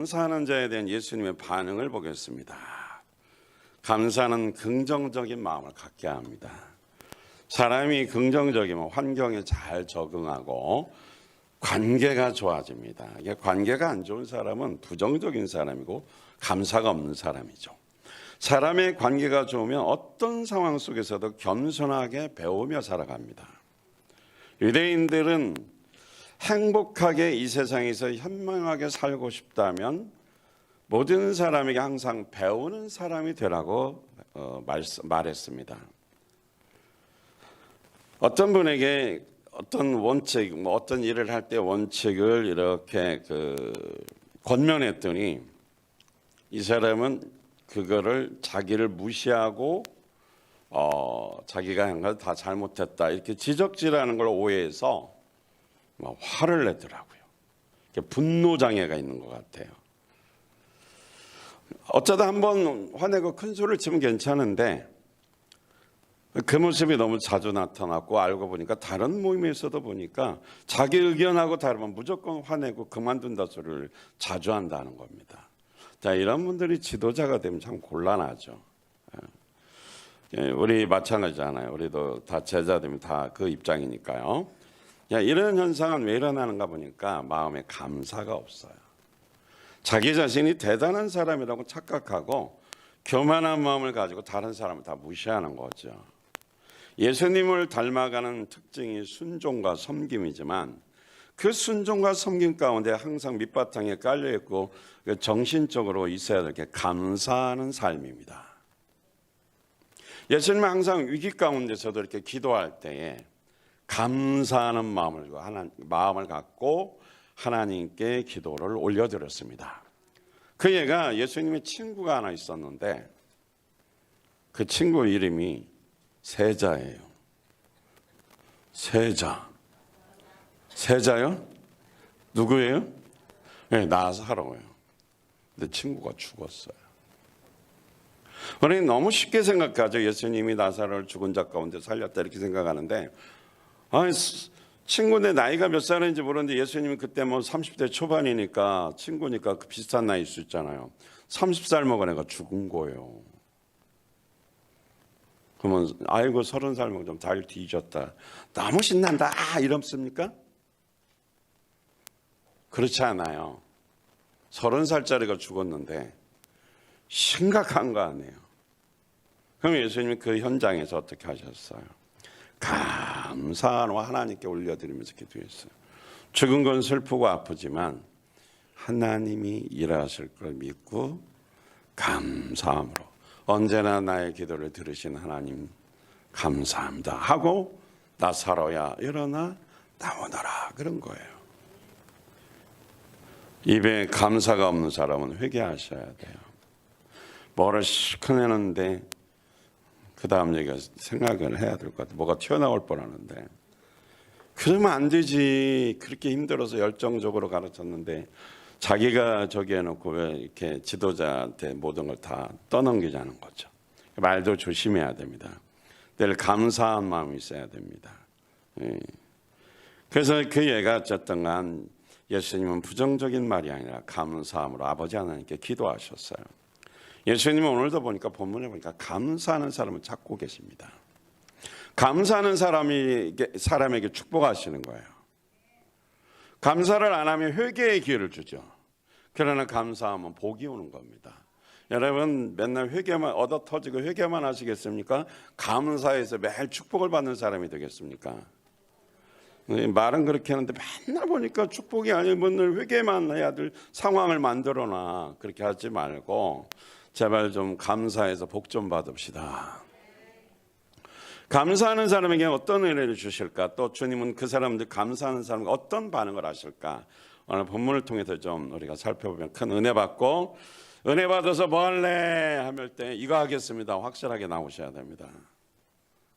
감사하는 자에 대한 예수님의 반응을 보겠습니다. 감사는 긍정적인 마음을 갖게 합니다. 사람이 긍정적이면 환경에 잘 적응하고 관계가 좋아집니다. 관계가 안 좋은 사람은 부정적인 사람이고 감사가 없는 사람이죠. 사람의 관계가 좋으면 어떤 상황 속에서도 겸손하게 배우며 살아갑니다. 유대인들은 행복하게 이 세상에서 현명하게 살고 싶다면 모든 사람에게 항상 배우는 사람이 되라고 말했습니다. 어떤 분에게 어떤 원칙, 어떤 일을 할 때 원칙을 이렇게 권면했더니 이 사람은 그거를 자기를 무시하고 자기가 한 걸 다 잘못했다 이렇게 지적질하는 걸 오해해서 화를 내더라고요. 분노 장애가 있는 것 같아요. 어쩌다 한번 화내고 큰 소리를 치면 괜찮은데 그 모습이 너무 자주 나타났고 알고 보니까 다른 모임에서도 보니까 자기 의견하고 다르면 무조건 화내고 그만둔다 소리를 자주 한다는 겁니다. 자, 이런 분들이 지도자가 되면 참 곤란하죠. 우리 마찬가지잖아요. 우리도 다 제자 되면 다 그 입장이니까요. 이런 현상은 왜 일어나는가 보니까 마음에 감사가 없어요. 자기 자신이 대단한 사람이라고 착각하고 교만한 마음을 가지고 다른 사람을 다 무시하는 거죠. 예수님을 닮아가는 특징이 순종과 섬김이지만 그 순종과 섬김 가운데 항상 밑바탕에 깔려있고 정신적으로 있어야 될 게 감사하는 삶입니다. 예수님은 항상 위기 가운데서도 이렇게 기도할 때에 감사하는 마음을 갖고 하나님께 기도를 올려드렸습니다. 그 애가 예수님의 친구가 하나 있었는데 그 친구 이름이 세자예요. 세자요? 누구예요? 네, 나사로예요. 근데 친구가 죽었어요. 우리는 너무 쉽게 생각하죠. 예수님이 나사로를 죽은 자 가운데 살렸다 이렇게 생각하는데 친구인데 나이가 몇 살인지 모르는데 예수님이 그때 30대 초반이니까 친구니까 그 비슷한 나이일 수 있잖아요. 30살 먹은 애가 죽은 거예요. 그러면 아이고 30살 먹으면 좀 잘 뒤졌다. 너무 신난다. 이럽습니까? 그렇지 않아요. 30살짜리가 죽었는데 심각한 거 아니에요. 그럼 예수님이 그 현장에서 어떻게 하셨어요? 감사로 하나님께 올려드리면서 기도했어요. 죽은 건 슬프고 아프지만 하나님이 일하실 걸 믿고 감사함으로 언제나 나의 기도를 들으신 하나님 감사합니다 하고 나사로야 일어나 나오너라 그런 거예요. 입에 감사가 없는 사람은 회개하셔야 돼요. 뭐를 시커내는데 그 다음 얘기가 생각을 해야 될 것 같아요. 뭐가 튀어나올 뻔하는데 그러면 안 되지. 그렇게 힘들어서 열정적으로 가르쳤는데 자기가 저기 해놓고 왜 이렇게 지도자한테 모든 걸 다 떠넘기자는 거죠. 말도 조심해야 됩니다. 늘 감사한 마음이 있어야 됩니다. 그래서 그 얘가 어쨌든 간 예수님은 부정적인 말이 아니라 감사함으로 아버지 하나님께 기도하셨어요. 예수님은 오늘도 보니까 본문에 보니까 감사하는 사람을 찾고 계십니다. 감사하는 사람에게 축복하시는 거예요. 감사를 안 하면 회개의 기회를 주죠. 그러나 감사하면 복이 오는 겁니다. 여러분 맨날 회개만 얻어 터지고 회개만 하시겠습니까? 감사해서 매일 축복을 받는 사람이 되겠습니까? 말은 그렇게 하는데 맨날 보니까 축복이 아니면 맨날 회개만 해야 될 상황을 만들어놔. 그렇게 하지 말고 제발 좀 감사해서 복 좀 받읍시다. 감사하는 사람에게 어떤 은혜를 주실까? 또 주님은 그 사람들 감사하는 사람에게 어떤 반응을 하실까? 오늘 본문을 통해서 좀 우리가 살펴보면 큰 은혜 받고 은혜 받아서 뭐 할래? 하면 때 이거 하겠습니다. 확실하게 나오셔야 됩니다.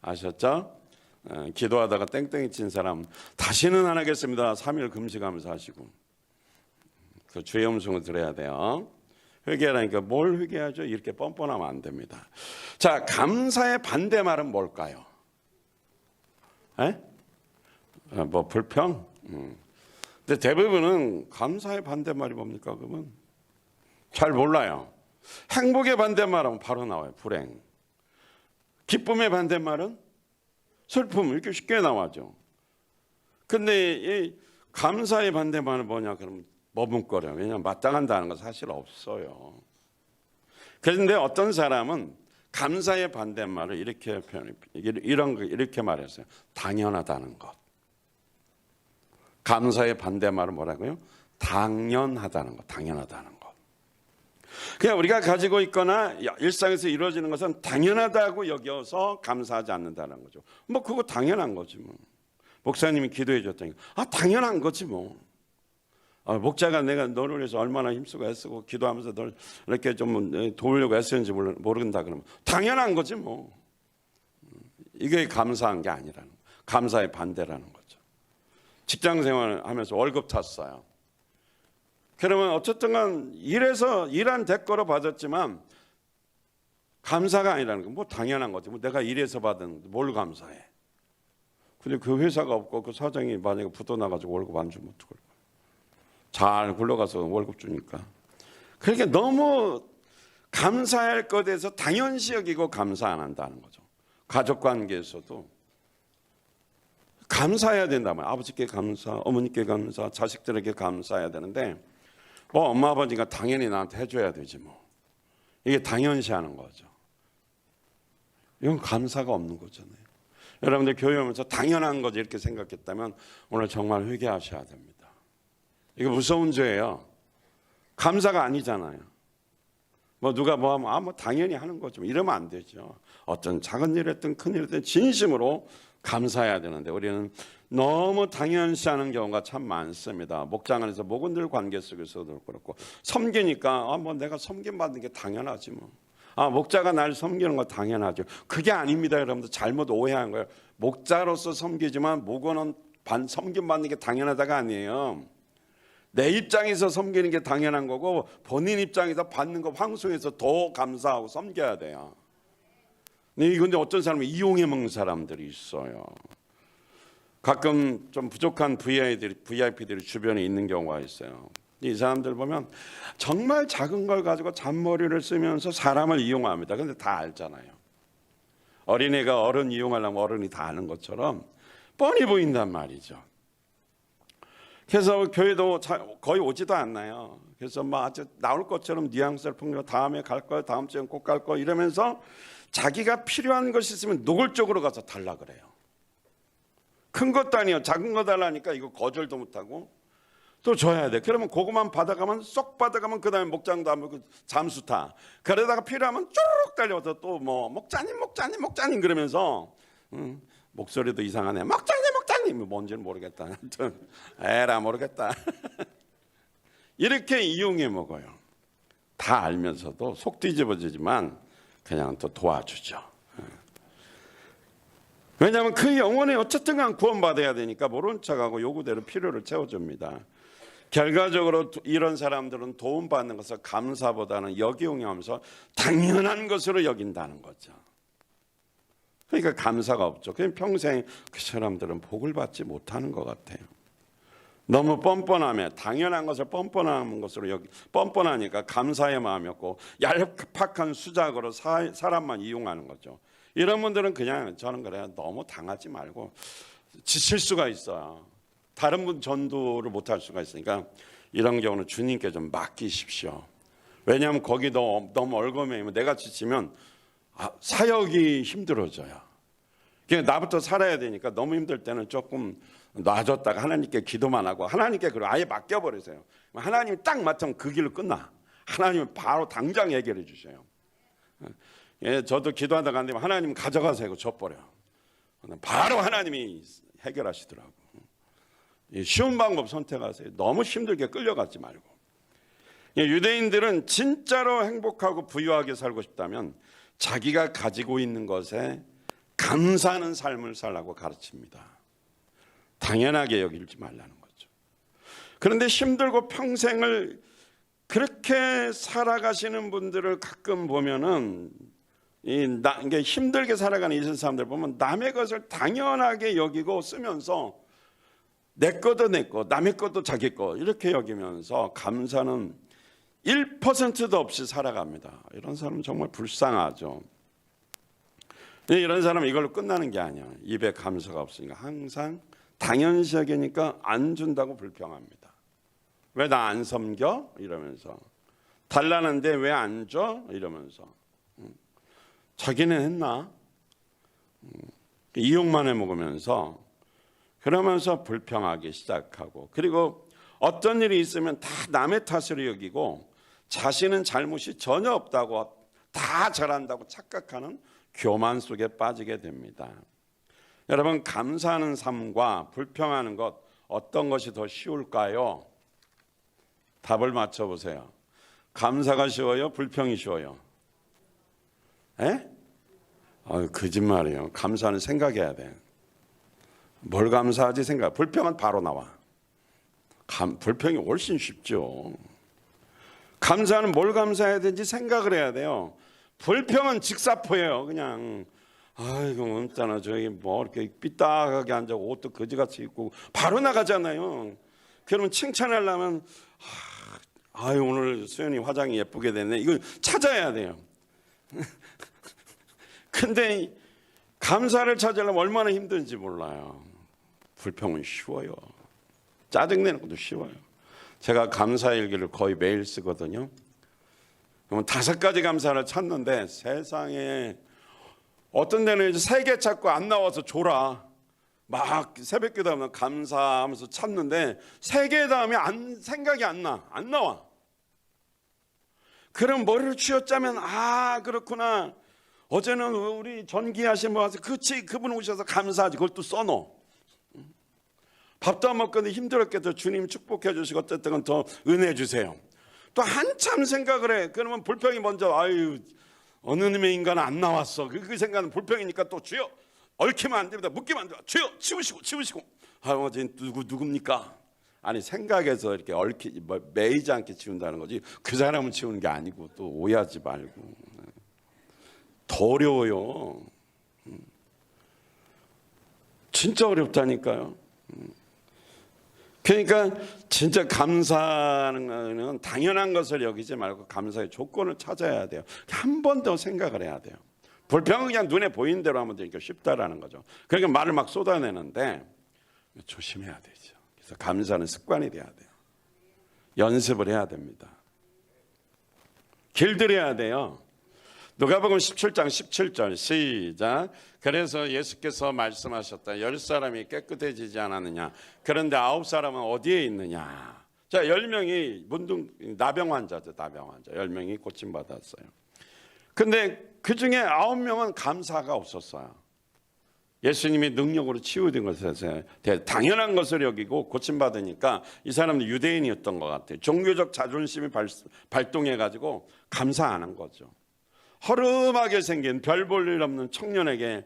아셨죠? 기도하다가 땡땡이 친 사람 다시는 안 하겠습니다. 3일 금식하면서 하시고 그 주의 음성을 들어야 돼요. 회개하니까 뭘 회개하죠? 이렇게 뻔뻔하면 안 됩니다. 자, 감사의 반대말은 뭘까요? 불평? 근데 대부분은 감사의 반대말이 뭡니까? 그러면 잘 몰라요. 행복의 반대말은 바로 나와요. 불행. 기쁨의 반대말은 슬픔. 이렇게 쉽게 나와죠. 근데 이 감사의 반대말은 뭐냐? 그러면 머뭇거려요. 왜냐하면 마땅한다는 건 사실 없어요. 그런데 어떤 사람은 감사의 반대말을 이렇게 표현해요. 이렇게 말했어요. 당연하다는 것. 감사의 반대말은 뭐라고요? 당연하다는 것. 당연하다는 것. 그냥 우리가 가지고 있거나 일상에서 이루어지는 것은 당연하다고 여겨서 감사하지 않는다는 거죠. 뭐 그거 당연한 거지 뭐. 목사님이 기도해 줬더니 당연한 거지 뭐. 목자가 내가 너를 위해서 얼마나 힘쓰고 애쓰고 기도하면서 널 이렇게 좀 도우려고 애쓰는지 모른다 그러면 당연한 거지 뭐. 이게 감사한 게 아니라는 거. 감사의 반대라는 거죠. 직장 생활을 하면서 월급 탔어요. 그러면 어쨌든 간 일한 대가로 받았지만 감사가 아니라는 거. 뭐 당연한 거지. 뭐 내가 일해서 받은 뭘 감사해. 근데 그 회사가 없고 그 사장이 만약에 붙어나가지고 월급 안 주면 어떡할 거야. 잘 굴러가서 월급 주니까. 그러니까 너무 감사할 것에 대해서 당연시 여기고 감사 안 한다는 거죠. 가족관계에서도 감사해야 된다면 아버지께 감사, 어머니께 감사, 자식들에게 감사해야 되는데 뭐 엄마 아버지가 당연히 나한테 해줘야 되지 뭐. 이게 당연시하는 거죠. 이건 감사가 없는 거잖아요. 여러분들 교회 오면서 당연한 거지 이렇게 생각했다면 오늘 정말 회개하셔야 됩니다. 이거 무서운 죄예요. 감사가 아니잖아요. 뭐 누가 뭐 하면 뭐 당연히 하는 거죠. 이러면 안 되죠. 어떤 작은 일이든 큰 일이든 진심으로 감사해야 되는데 우리는 너무 당연시하는 경우가 참 많습니다. 목장 안에서 목원들 관계 속에서도 그렇고 섬기니까 뭐 내가 섬김 받는 게 당연하지 뭐. 목자가 날 섬기는 거 당연하죠. 그게 아닙니다. 여러분들 잘못 오해한 거예요. 목자로서 섬기지만 목원은 섬김 받는 게 당연하다가 아니에요. 내 입장에서 섬기는 게 당연한 거고 본인 입장에서 받는 거 황송해서 더 감사하고 섬겨야 돼요. 근데 어떤 사람은 이용해 먹는 사람들이 있어요. 가끔 좀 부족한 VIP들이 주변에 있는 경우가 있어요. 이 사람들 보면 정말 작은 걸 가지고 잔머리를 쓰면서 사람을 이용합니다. 근데 다 알잖아요. 어린애가 어른 이용하려면 어른이 다 아는 것처럼 뻔히 보인단 말이죠. 그래서 교회도 거의 오지도 않나요. 그래서 뭐 아주 나올 것처럼 뉘앙스를 풍기고 다음에 갈 거야, 다음 주엔 꼭 갈 거야 이러면서 자기가 필요한 것이 있으면 노골적으로 가서 달라 그래요. 큰 것도 아니에요. 작은 거 달라니까 이거 거절도 못하고 또 줘야 돼. 그러면 그것만 받아가면 쏙 받아가면 그 다음에 목장도 안 먹고 잠수 타. 그러다가 필요하면 쪼르륵 달려와서 또 뭐 목자님 그러면서 목소리도 이상하네. 목자님 뭔지는 모르겠다. 하여튼 에라 모르겠다. 이렇게 이용해 먹어요. 다 알면서도 속 뒤집어지지만 그냥 또 도와주죠. 왜냐하면 그 영혼이 어쨌든 간 구원받아야 되니까 모른 척하고 요구대로 필요를 채워줍니다. 결과적으로 이런 사람들은 도움받는 것을 감사보다는 역이용하면서 당연한 것으로 여긴다는 거죠. 그러니까 감사가 없죠. 그냥 평생 그 사람들은 복을 받지 못하는 것 같아요. 너무 뻔뻔하며 당연한 것을 뻔뻔한 것으로 뻔뻔하니까 감사의 마음이 없고 얄팍한 수작으로 사람만 이용하는 거죠. 이런 분들은 그냥 저는 그래요. 너무 당하지 말고 지칠 수가 있어요. 다른 분 전도를 못할 수가 있으니까 이런 경우는 주님께 좀 맡기십시오. 왜냐하면 거기도 너무 얼거매이면 내가 지치면 사역이 힘들어져요. 그러니까 나부터 살아야 되니까 너무 힘들 때는 조금 놔줬다가 하나님께 기도만 하고 하나님께 그걸 아예 맡겨버리세요. 하나님이 딱 맡으면 그 길로 끝나. 하나님은 바로 당장 해결해 주셔요. 저도 기도하다가 안 되면 하나님 가져가세요. 줘버려. 바로 하나님이 해결하시더라고. 쉬운 방법 선택하세요. 너무 힘들게 끌려가지 말고. 유대인들은 진짜로 행복하고 부유하게 살고 싶다면 자기가 가지고 있는 것에 감사하는 삶을 살라고 가르칩니다. 당연하게 여기지 말라는 거죠. 그런데 힘들고 평생을 그렇게 살아가시는 분들을 가끔 보면은 이게 힘들게 살아가는 이 사람들 보면 남의 것을 당연하게 여기고 쓰면서 내 것도 내 것, 남의 것도 자기 것 이렇게 여기면서 감사는 1%도 없이 살아갑니다. 이런 사람은 정말 불쌍하죠. 이런 사람은 이걸로 끝나는 게 아니야. 입에 감사가 없으니까 항상 당연시 여기니까 안 준다고 불평합니다. 왜 나 안 섬겨? 이러면서. 달라는데 왜 안 줘? 이러면서. 자기는 했나? 이용만 해먹으면서 그러면서 불평하기 시작하고, 그리고 어떤 일이 있으면 다 남의 탓으로 여기고 자신은 잘못이 전혀 없다고 다 잘한다고 착각하는 교만 속에 빠지게 됩니다. 여러분, 감사하는 삶과 불평하는 것 어떤 것이 더 쉬울까요? 답을 맞춰보세요. 감사가 쉬워요? 불평이 쉬워요? 에? 거짓말이에요. 감사는 생각해야 돼. 뭘 감사하지 생각. 불평은 바로 나와. 불평이 훨씬 쉽죠. 감사는 뭘 감사해야 되는지 생각을 해야 돼요. 불평은 직사포예요. 그냥 아이고 없잖아. 저기 뭐 이렇게 삐딱하게 앉아 옷도 거지같이 입고 바로 나가잖아요. 그러면 칭찬하려면 아유 오늘 수연이 화장이 예쁘게 됐네. 이걸 찾아야 돼요. 근데 감사를 찾으려면 얼마나 힘든지 몰라요. 불평은 쉬워요. 짜증내는 것도 쉬워요. 제가 감사일기를 거의 매일 쓰거든요. 그러면 5가지 감사를 찾는데 세상에 어떤 데는 이제 3개 찾고 안 나와서 졸아. 막 새벽기도 하면 감사하면서 찾는데 3개 다음에 생각이 안 나와. 그럼 머리를 쥐어짜면 그렇구나. 어제는 우리 전기하신 분 와서 그치 그분 오셔서 감사하지. 그걸 또 써놓어. 밥도 안 먹거든 힘들었겠죠. 주님 축복해 주시고 어쨌든 더 은혜 주세요. 또 한참 생각을 해. 그러면 불평이 먼저 아유 어느 놈의 인간은 안 나왔어. 그 생각은 불평이니까 또 주여 얽히면 안 됩니다. 묶이면 안 됩니다. 주여 치우시고 어제 누굽니까? 아니 생각해서 이렇게 매이지 않게 치운다는 거지 그 사람을 치우는 게 아니고 또 오해하지 말고. 더 어려워요. 진짜 어렵다니까요. 그러니까 진짜 감사는 당연한 것을 여기지 말고 감사의 조건을 찾아야 돼요. 한 번 더 생각을 해야 돼요. 불평은 그냥 눈에 보이는 대로 하면 되니까 쉽다라는 거죠. 그러니까 말을 막 쏟아내는데 조심해야 되죠. 그래서 감사는 습관이 돼야 돼요. 연습을 해야 됩니다. 길들여야 돼요. 누가복음 17장 17절 시작. 그래서 예수께서 말씀하셨다. 10사람이 깨끗해지지 않았느냐. 그런데 9사람은 어디에 있느냐. 자, 10명이 나병 환자죠. 나병 환자 10명이 고침받았어요. 근데 그 중에 9명은 감사가 없었어요. 예수님이 능력으로 치유된 것에 대해 당연한 것을 여기고 고침받으니까 이 사람도 유대인이었던 것 같아요. 종교적 자존심이 발동해가지고 감사 안 한 거죠. 허름하게 생긴 별 볼 일 없는 청년에게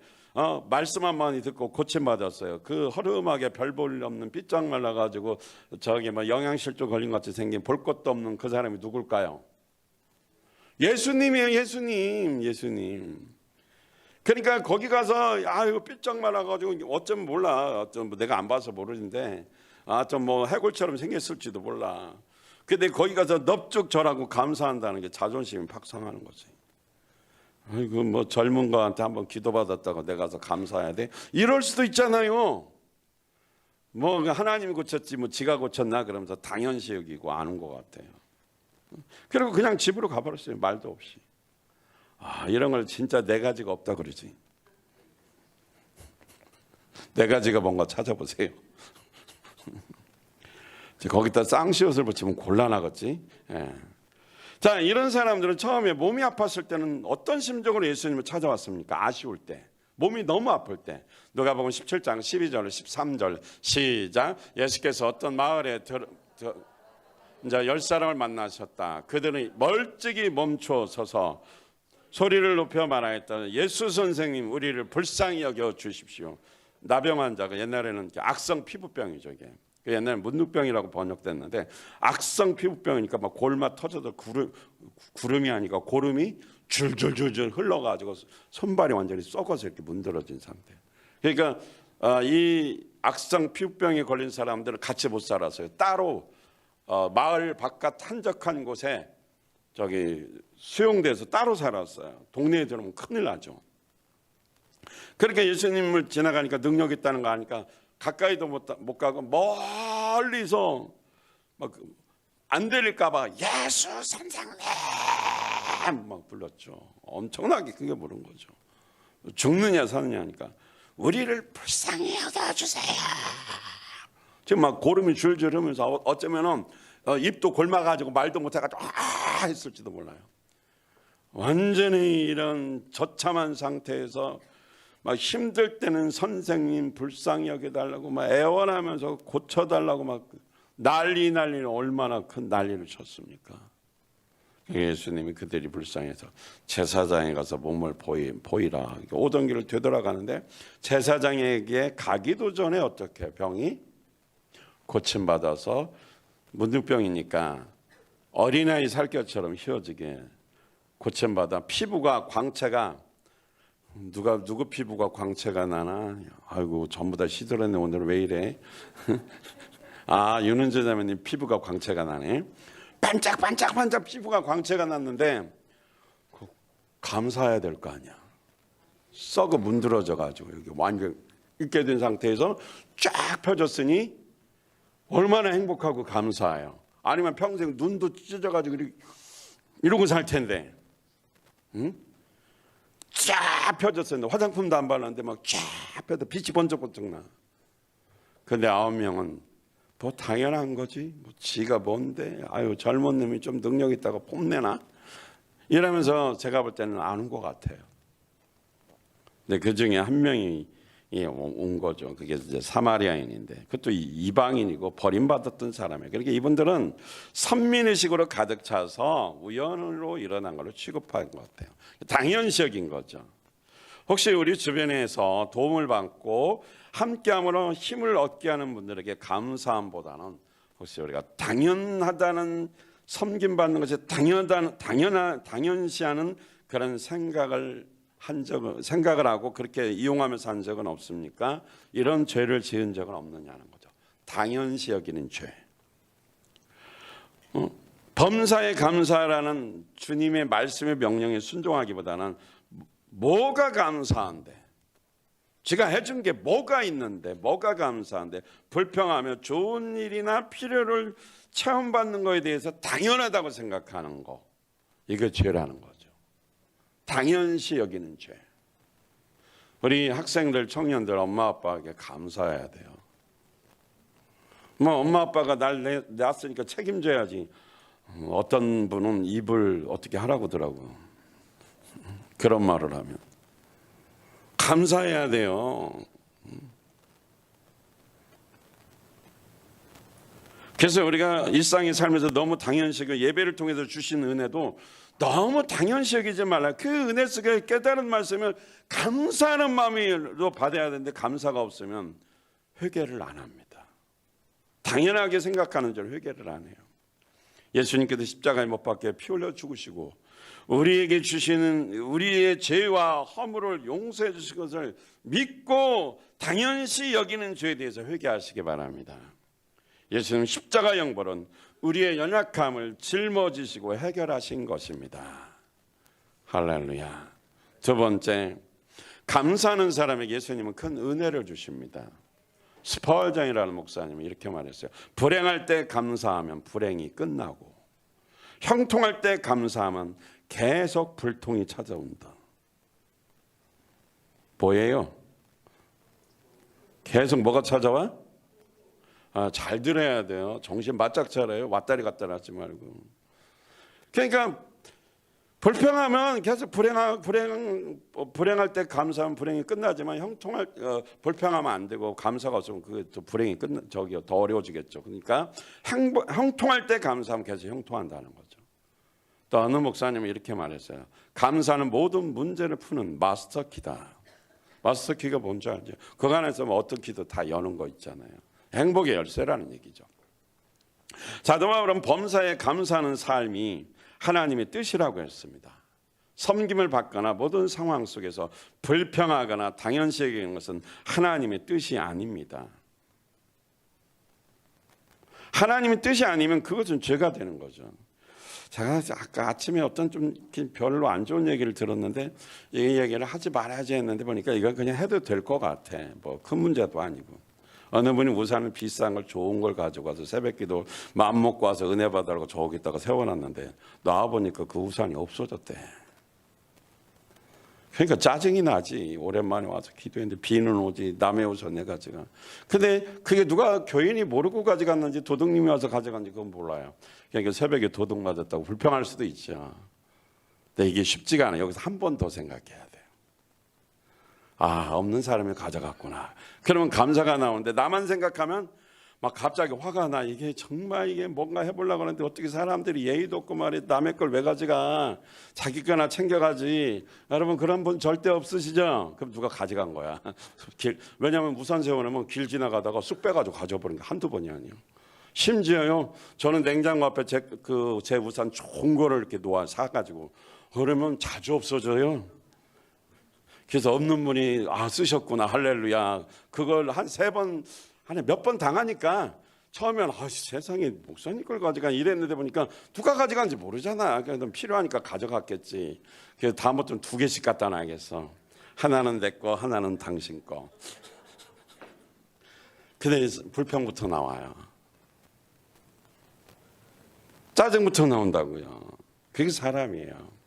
말씀 한마디 듣고 고침받았어요. 그 허름하게 별 볼 일 없는 삐쩍 말라가지고 저기 뭐 영양실조 걸린 것 같이 생긴 볼 것도 없는 그 사람이 누굴까요? 예수님이에요. 예수님. 그러니까 거기 가서 이거 삐쩍 말라가지고 어쩌면 몰라. 어쩜 내가 안 봐서 모르는데 좀 뭐 해골처럼 생겼을지도 몰라. 근데 거기 가서 넙죽 절하고 감사한다는 게 자존심이 팍 상하는 거지. 아이고 뭐 젊은 거한테 한번 기도받았다고 내가 가서 감사해야 돼? 이럴 수도 있잖아요. 뭐 하나님이 고쳤지 뭐 지가 고쳤나 그러면서 당연시 여기고 아는 것 같아요. 그리고 그냥 집으로 가버렸어요. 말도 없이. 이런 걸 진짜 4가지가 없다 그러지. 4가지가 뭔가 찾아보세요. 거기다 쌍시옷을 붙이면 곤란하겠지. 예. 자, 이런 사람들은 처음에 몸이 아팠을 때는 어떤 심정으로 예수님을 찾아왔습니까? 아쉬울 때, 몸이 너무 아플 때. 누가복음 17장 12절 13절 시작. 예수께서 어떤 마을에 이제 10사람을 만나셨다. 그들은 멀찍이 멈춰 서서 소리를 높여 말하였다. 예수 선생님, 우리를 불쌍히 여겨 주십시오. 나병 환자가 옛날에는 악성 피부병이죠. 이게 옛날에 문둥병이라고 번역됐는데 악성 피부병이니까 막 골마 터져서 구름이 아니고 고름이 줄줄줄줄 흘러가지고 손발이 완전히 썩어서 이렇게 문드러진 상태. 그러니까 이 악성 피부병에 걸린 사람들은 같이 못 살았어요. 따로 마을 바깥 한적한 곳에 수용돼서 따로 살았어요. 동네에 들어오면 큰일 나죠. 그러니까 예수님을 지나가니까 능력 있다는 거 아니까 가까이도 못 가고 멀리서 막 안 들릴까봐 예수 선생님 막 불렀죠. 엄청나게 크게 부른 거죠. 죽느냐 사느냐 하니까 우리를 불쌍히 여겨주세요. 지금 막 고름이 줄줄 흐르면서 어쩌면은 입도 골마가지고 말도 못해가지고 했을지도 몰라요. 완전히 이런 저참한 상태에서 막 힘들 때는 선생님 불쌍히 여겨달라고 막 애원하면서 고쳐달라고 막 난리는 얼마나 큰 난리를 쳤습니까? 예수님이 그들이 불쌍해서 제사장에 가서 몸을 보이라. 오던 길을 되돌아가는데 제사장에게 가기도 전에 어떻게 병이 고침받아서 문둥병이니까 어린아이 살결처럼 휘어지게 고침받아 피부가 광채가 누구 피부가 광채가 나나? 아이고 전부 다 시들었네. 오늘 왜 이래? 윤은재 자매님 피부가 광채가 나네. 반짝반짝 피부가 광채가 났는데 감사해야 될 거 아니야. 썩어 문드러져 가지고 여기 완전 있게 된 상태에서 쫙 펴졌으니 얼마나 행복하고 감사해요. 아니면 평생 눈도 찢어져 가지고 이러고 살 텐데, 응? 쫙 펴졌었는데 화장품도 안 발랐는데 막 쫙 펴도 빛이 번쩍번쩍 나. 근데 9명은 뭐 당연한 거지. 뭐 지가 뭔데? 젊은 놈이 좀 능력 있다고 뽐내나? 이러면서 제가 볼 때는 아는 것 같아요. 근데 그 중에 한 명이 온 거죠. 그게 이제 사마리아인인데 그것도 이방인이고 버림받았던 사람이에요. 그러니까 이분들은 선민의식으로 가득 차서 우연으로 일어난 걸로 취급한 것 같아요. 당연시적인 거죠. 혹시 우리 주변에서 도움을 받고 함께함으로 힘을 얻게 하는 분들에게 감사함보다는 혹시 우리가 당연하다는 섬김받는 것이 당연시하는 그런 생각을 하고 그렇게 이용하면서 한 적은 없습니까? 이런 죄를 지은 적은 없느냐는 거죠. 당연시 여기는 죄. 범사에 감사라는 주님의 말씀의 명령에 순종하기보다는 뭐가 감사한데? 지가 해준 게 뭐가 있는데? 뭐가 감사한데? 불평하며 좋은 일이나 필요를 체험받는 것에 대해서 당연하다고 생각하는 거. 이게 죄라는 거죠. 당연시 여기는 죄. 우리 학생들, 청년들, 엄마 아빠에게 감사해야 돼요. 뭐 엄마 아빠가 날 낳았으니까 책임져야지. 어떤 분은 입을 어떻게 하라고 하더라고요. 그런 말을 하면 감사해야 돼요. 그래서 우리가 일상의 삶에서 너무 당연시 예배를 통해서 주신 은혜도 너무 당연시 여기지 말라. 그 은혜 속에 깨달은 말씀을 감사하는 마음으로 받아야 되는데 감사가 없으면 회개를 안 합니다. 당연하게 생각하는 줄 회개를 안 해요. 예수님께서 십자가에 못 박혀 피 흘려 죽으시고 우리에게 주시는 우리의 죄와 허물을 용서해 주신 것을 믿고 당연시 여기는 죄에 대해서 회개하시기 바랍니다. 예수님 십자가 형벌은 우리의 연약함을 짊어지시고 해결하신 것입니다. 할렐루야. 두 번째, 감사하는 사람에게 예수님은 큰 은혜를 주십니다. 스펄전이라는 목사님이 이렇게 말했어요. 불행할 때 감사하면 불행이 끝나고 형통할 때 감사하면 계속 불통이 찾아온다. 뭐예요? 계속 뭐가 찾아와? 잘 들어야 돼요. 정신 바짝 차려요. 왔다리 갔다리 하지 말고. 그러니까 불평하면 계속 불행할 때 감사하면 불행이 끝나지만 불평하면 안 되고 감사가 없으면 그게 더 불행이 더 어려워지겠죠. 그러니까 형통할 때 감사하면 계속 형통한다는 거죠. 또 어느 목사님이 이렇게 말했어요. 감사는 모든 문제를 푸는 마스터키다. 마스터키가 뭔지 알죠? 그 안에서 뭐 어떤 키도 다 여는 거 있잖아요. 행복의 열쇠라는 얘기죠. 사도바울은 범사에 감사하는 삶이 하나님의 뜻이라고 했습니다. 섬김을 받거나 모든 상황 속에서 불평하거나 당연시 여기는 것은 하나님의 뜻이 아닙니다. 하나님의 뜻이 아니면 그것은 죄가 되는 거죠. 제가 아까 아침에 어떤 좀 별로 안 좋은 얘기를 들었는데 이 얘기를 하지 말아야지 했는데 보니까 이거 그냥 해도 될 것 같아. 뭐 큰 문제도 아니고. 어느 분이 우산을 비싼 걸 좋은 걸 가지고 와서 새벽기도 마음 먹고 와서 은혜 받으라고 저기다가 세워놨는데 나와보니까 그 우산이 없어졌대. 그러니까 짜증이 나지. 오랜만에 와서 기도했는데 비는 오지 남의 옷을 내 가져가. 근데 그게 누가 교인이 모르고 가져갔는지 도둑님이 와서 가져간지 그건 몰라요. 그러니까 새벽에 도둑 맞았다고 불평할 수도 있죠. 근데 이게 쉽지가 않아요. 여기서 한 번 더 생각해야 돼요. 아, 없는 사람이 가져갔구나. 그러면 감사가 나오는데 나만 생각하면 막 갑자기 화가 나. 이게 정말 이게 뭔가 해보려고 하는데 어떻게 사람들이 예의도 없고 말이야. 남의 걸 왜 가져가. 자기 거나 챙겨가지. 여러분 그런 분 절대 없으시죠? 그럼 누가 가져간 거야. 왜냐하면 우산 세워놓으면 길 지나가다가 쑥 빼가지고 가져버린 게 한두 번이 아니에요. 심지어요. 저는 냉장고 앞에 제 우산 좋은 거를 이렇게 놓아 사가지고 그러면 자주 없어져요. 그래서 없는 분이 쓰셨구나 할렐루야. 그걸 한 3번 한 몇 번 당하니까 처음에는 세상에 목사님 걸 가져가 이랬는데 보니까 누가 가져간지 모르잖아. 그래서 필요하니까 가져갔겠지. 그래서 다음부터는 2개씩 갖다 놔야겠어. 하나는 내 거, 하나는 당신 거. 근데 불평부터 나와요. 짜증부터 나온다고요. 그게 사람이에요.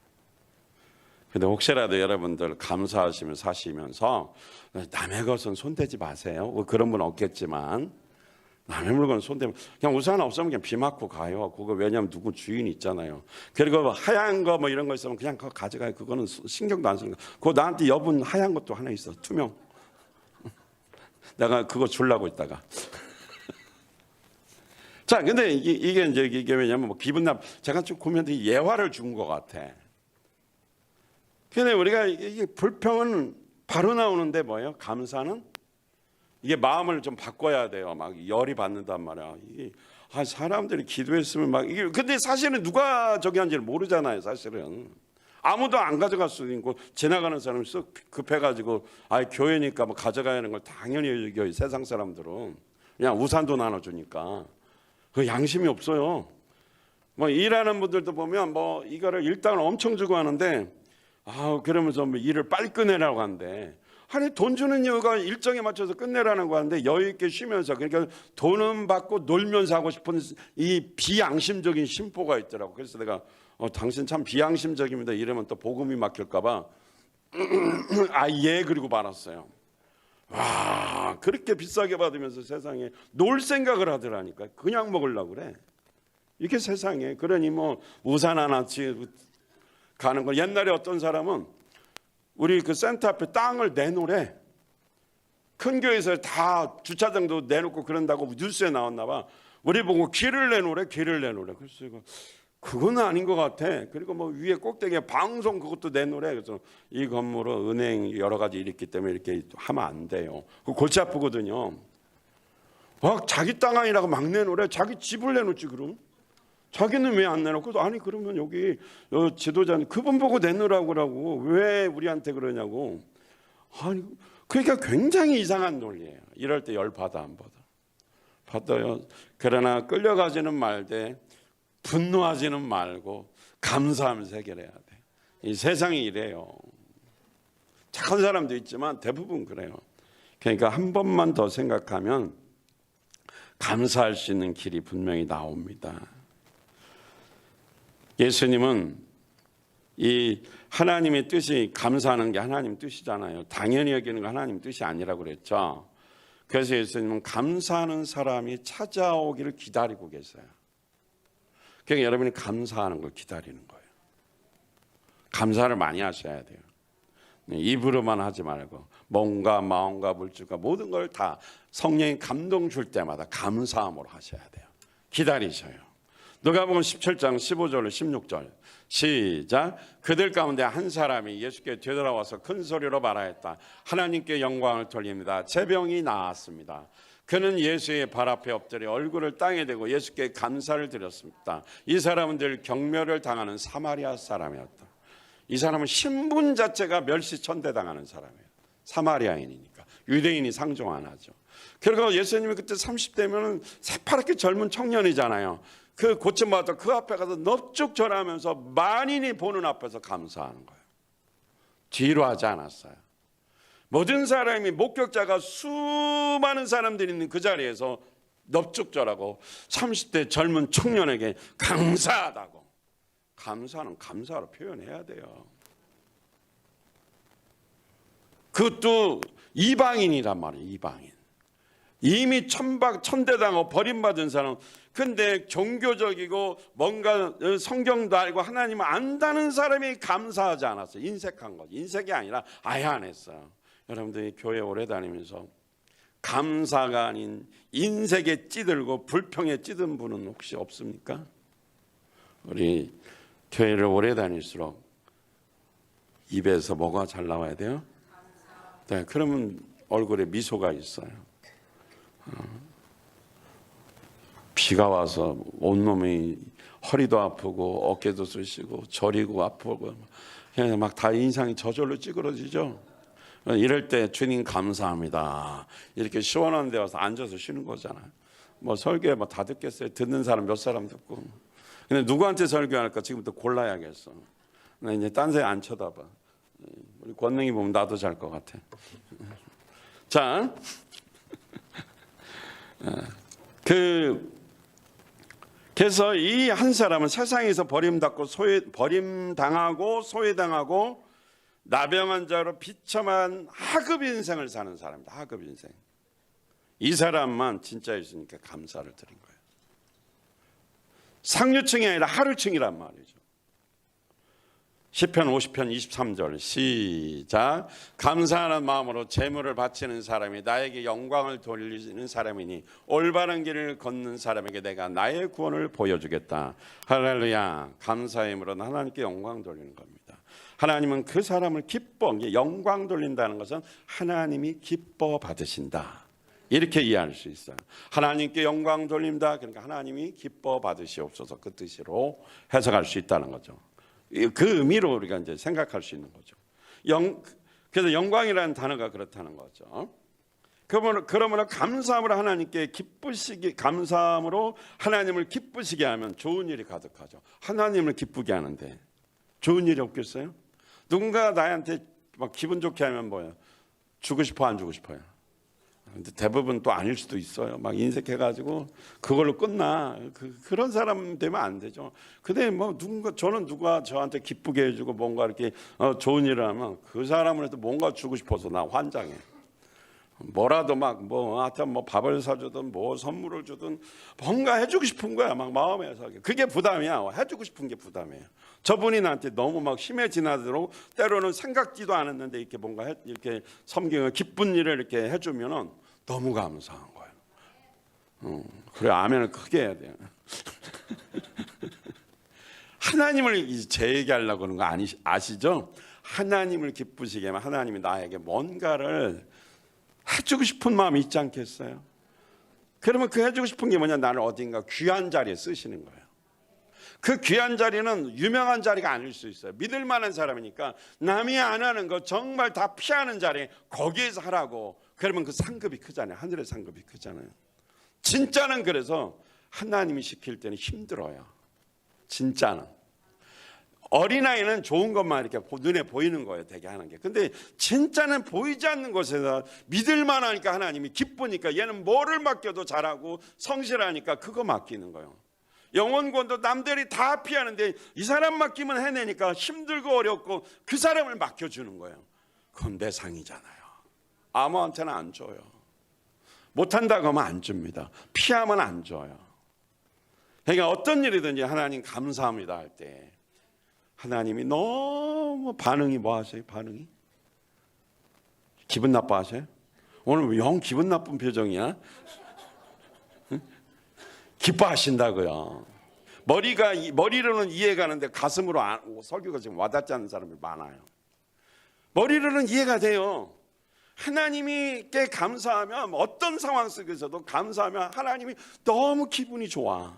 근데 혹시라도 여러분들 감사하시면 사시면서 남의 것은 손대지 마세요. 그런 분 없겠지만 남의 물건 손대면 그냥 우산 없으면 그냥 비 맞고 가요. 그거 왜냐하면 누구 주인이 있잖아요. 그리고 하얀 거 뭐 이런 거 있으면 그냥 그거 가져가요. 그거는 신경도 안 쓰는 거. 그거 나한테 여분 하얀 것도 하나 있어. 투명. 내가 그거 주려고 있다가. 자, 근데 이게 이제 이게 왜냐면 뭐 기분 제가 좀 보면 예화를 준 것 같아. 근데 우리가 이게 불평은 바로 나오는데 뭐예요? 감사는 이게 마음을 좀 바꿔야 돼요. 막 열이 받는단 말이야. 이게 사람들이 기도했으면 막 이게 근데 사실은 누가 저기 한지를 모르잖아요. 사실은 아무도 안 가져갈 수도 있고 지나가는 사람이 쓱 급해가지고 교회니까 뭐 가져가야 하는 걸 당연히 여겨요. 세상 사람들은 그냥 우산도 나눠주니까 그 양심이 없어요. 뭐 일하는 분들도 보면 뭐 이거를 일당을 엄청 주고 하는데. 그러면서 뭐 일을 빨리 끝내라고 하는데 아니 돈 주는 이유가 일정에 맞춰서 끝내라는 거 하는데 여유 있게 쉬면서 그러니까 돈은 받고 놀면서 하고 싶은 이 비양심적인 심보가 있더라고. 그래서 내가 당신 참 비양심적입니다 이러면 또 복음이 막힐까 봐 예 그리고 말았어요. 와 그렇게 비싸게 받으면서 세상에 놀 생각을 하더라니까. 그냥 먹으려고 그래. 이게 세상에. 그러니 뭐 우산 하나치 가는 거. 옛날에 어떤 사람은 우리 그 센터 앞에 땅을 내놓으래. 큰 교회에서 다 주차장도 내놓고 그런다고 뉴스에 나왔나 봐. 우리 보고 길을 내놓으래. 길을 내놓으래. 그래서 이거 그건 아닌 것 같아. 그리고 뭐 위에 꼭대기에 방송 그것도 내놓으래. 그래서 이 건물은 은행 여러 가지 일이 있기 때문에 이렇게 하면 안 돼요. 그 골치 아프거든요. 자기 땅 아니라고 막 내놓으래. 자기 집을 내놓지 그럼. 자기는 왜 안 내놓고 아니 그러면 여기 지도자는 그분 보고 내놓으라고 왜 우리한테 그러냐고. 아니 그러니까 굉장히 이상한 논리예요. 이럴 때 열 받아 안 받아? 받아요. 그러나 끌려가지는 말되 분노하지는 말고 감사하면서 해결해야 돼. 이 세상이 이래요. 착한 사람도 있지만 대부분 그래요. 그러니까 한 번만 더 생각하면 감사할 수 있는 길이 분명히 나옵니다. 예수님은 이 하나님의 뜻이 감사하는 게 하나님 뜻이잖아요. 당연히 여기는 거 하나님 뜻이 아니라고 그랬죠. 그래서 예수님은 감사하는 사람이 찾아오기를 기다리고 계세요. 그러니까 여러분이 감사하는 걸 기다리는 거예요. 감사를 많이 하셔야 돼요. 입으로만 하지 말고 몸과 마음과 물질과 모든 걸 다 성령이 감동 줄 때마다 감사함으로 하셔야 돼요. 기다리셔요. 누가복음 17장 15절 16절 시작. 그들 가운데 한 사람이 예수께 되돌아와서 큰 소리로 말하였다. 하나님께 영광을 돌립니다. 제 병이 나았습니다. 그는 예수의 발 앞에 엎드려 얼굴을 땅에 대고 예수께 감사를 드렸습니다. 이 사람은 늘 경멸을 당하는 사마리아 사람이었다. 이 사람은 신분 자체가 멸시천대당하는 사람이에요. 사마리아인이니까. 유대인이 상종 안 하죠. 그리고 예수님이 그때 30대면 새파랗게 젊은 청년이잖아요. 그 고침받았다 그 앞에 가서 넙죽 절하면서 만인이 보는 앞에서 감사하는 거예요. 뒤로 하지 않았어요. 모든 사람이 목격자가 수많은 사람들이 있는 그 자리에서 넙죽 절하고 30대 젊은 청년에게 감사하다고. 감사는 감사로 표현해야 돼요. 그것도 이방인이란 말이에요. 이방인. 이미 천대당하고 버림받은 사람. 근데 종교적이고 뭔가 성경도 알고 하나님을 안다는 사람이 감사하지 않았어요. 인색한 거죠. 인색이 아니라 아예 안 했어요. 여러분들이 교회 오래 다니면서 감사가 아닌 인색에 찌들고 불평에 찌든 분은 혹시 없습니까? 우리 교회를 오래 다닐수록 입에서 뭐가 잘 나와야 돼요? 네, 그러면 얼굴에 미소가 있어요. 비가 와서 온몸이 허리도 아프고 어깨도 쑤시고 저리고 아프고 그냥 막 다 인상이 저절로 찌그러지죠. 이럴 때 주님 감사합니다. 이렇게 시원한 데 와서 앉아서 쉬는 거잖아요. 뭐 설교에 뭐 다 듣겠어요. 듣는 사람 몇 사람 듣고. 근데 누구한테 설교할까 지금부터 골라야겠어. 나 이제 딴 새 안 쳐다봐. 우리 권능이 보면 나도 잘 것 같아. 자, 그래서 이 한 사람은 세상에서 버림당하고 소외당하고 나병한 자로 비참한 하급 인생을 사는 사람입니다. 하급 인생. 이 사람만 진짜 있으니까 감사를 드린 거예요. 상류층이 아니라 하류층이란 말이죠. 시편 50편 23절 시작. 감사하는 마음으로 제물을 바치는 사람이 나에게 영광을 돌리는 사람이니 올바른 길을 걷는 사람에게 내가 나의 구원을 보여주겠다. 할렐루야. 감사의 힘으로 하나님께 영광 돌리는 겁니다. 하나님은 그 사람을 기뻐, 영광 돌린다는 것은 하나님이 기뻐 받으신다. 이렇게 이해할 수 있어요. 하나님께 영광 돌린다. 그러니까 하나님이 기뻐 받으시옵소서. 그 뜻으로 해석할 수 있다는 거죠. 그 의미로 우리가 이제 생각할 수 있는 거죠. 그래서 영광이라는 단어가 그렇다는 거죠. 그러므로 감사함으로 하나님께 기쁘시게, 감사함으로 하나님을 기쁘시게 하면 좋은 일이 가득하죠. 하나님을 기쁘게 하는데 좋은 일이 없겠어요? 누군가 나한테 막 기분 좋게 하면 뭐예요? 주고 싶어 안 주고 싶어요? 근데 대부분 또 아닐 수도 있어요. 막 인색해가지고 그걸로 끝나. 그런 사람 되면 안 되죠. 근데 뭐 저는 누가 저한테 기쁘게 해주고 뭔가 이렇게 좋은 일을 하면 그 사람한테 뭔가 주고 싶어서 나 환장해. 뭐라도 막 하여튼 밥을 사주든 뭐 선물을 주든 뭔가 해주고 싶은 거야. 막 마음에서. 그게 부담이야. 해주고 싶은 게 부담이에요. 저분이 나한테 너무 막 심해 지나도록 때로는 생각지도 않았는데 이렇게 뭔가 이렇게 섬기고 기쁜 일을 이렇게 해주면은 너무 감사한 거예요. 그래 아멘을 크게 해야 돼요. 하나님을 제 얘기하려고 하는 거 아시죠? 하나님을 기쁘시게 하면 하나님이 나에게 뭔가를 해주고 싶은 마음이 있지 않겠어요? 그러면 그 해주고 싶은 게 뭐냐? 나를 어딘가 귀한 자리에 쓰시는 거예요. 그 귀한 자리는 유명한 자리가 아닐 수 있어요. 믿을 만한 사람이니까 남이 안 하는 거 정말 다 피하는 자리에 거기에서 하라고. 그러면 그 상급이 크잖아요. 하늘의 상급이 크잖아요. 진짜는 그래서 하나님이 시킬 때는 힘들어요. 진짜는. 어린아이는 좋은 것만 이렇게 눈에 보이는 거예요. 되게 하는 게. 근데 진짜는 보이지 않는 곳에서 믿을 만하니까 하나님이 기쁘니까 얘는 뭐를 맡겨도 잘하고 성실하니까 그거 맡기는 거예요. 영혼권도 남들이 다 피하는데 이 사람 맡기면 해내니까 힘들고 어렵고 그 사람을 맡겨주는 거예요. 그건 내 상이잖아요. 아무한테나 안 줘요. 못한다고 하면 안 줍니다. 피하면 안 줘요. 그러니까 어떤 일이든지 하나님 감사합니다 할 때 하나님이 너무 반응이 뭐 하세요? 반응이? 기분 나빠하세요? 오늘 영 기분 나쁜 표정이야? 기뻐하신다고요. 머리로는 이해가는데 가슴으로 설교가 지금 와닿지 않는 사람이 많아요. 머리로는 이해가 돼요. 하나님께 감사하면 어떤 상황 속에서도 감사하면 하나님이 너무 기분이 좋아.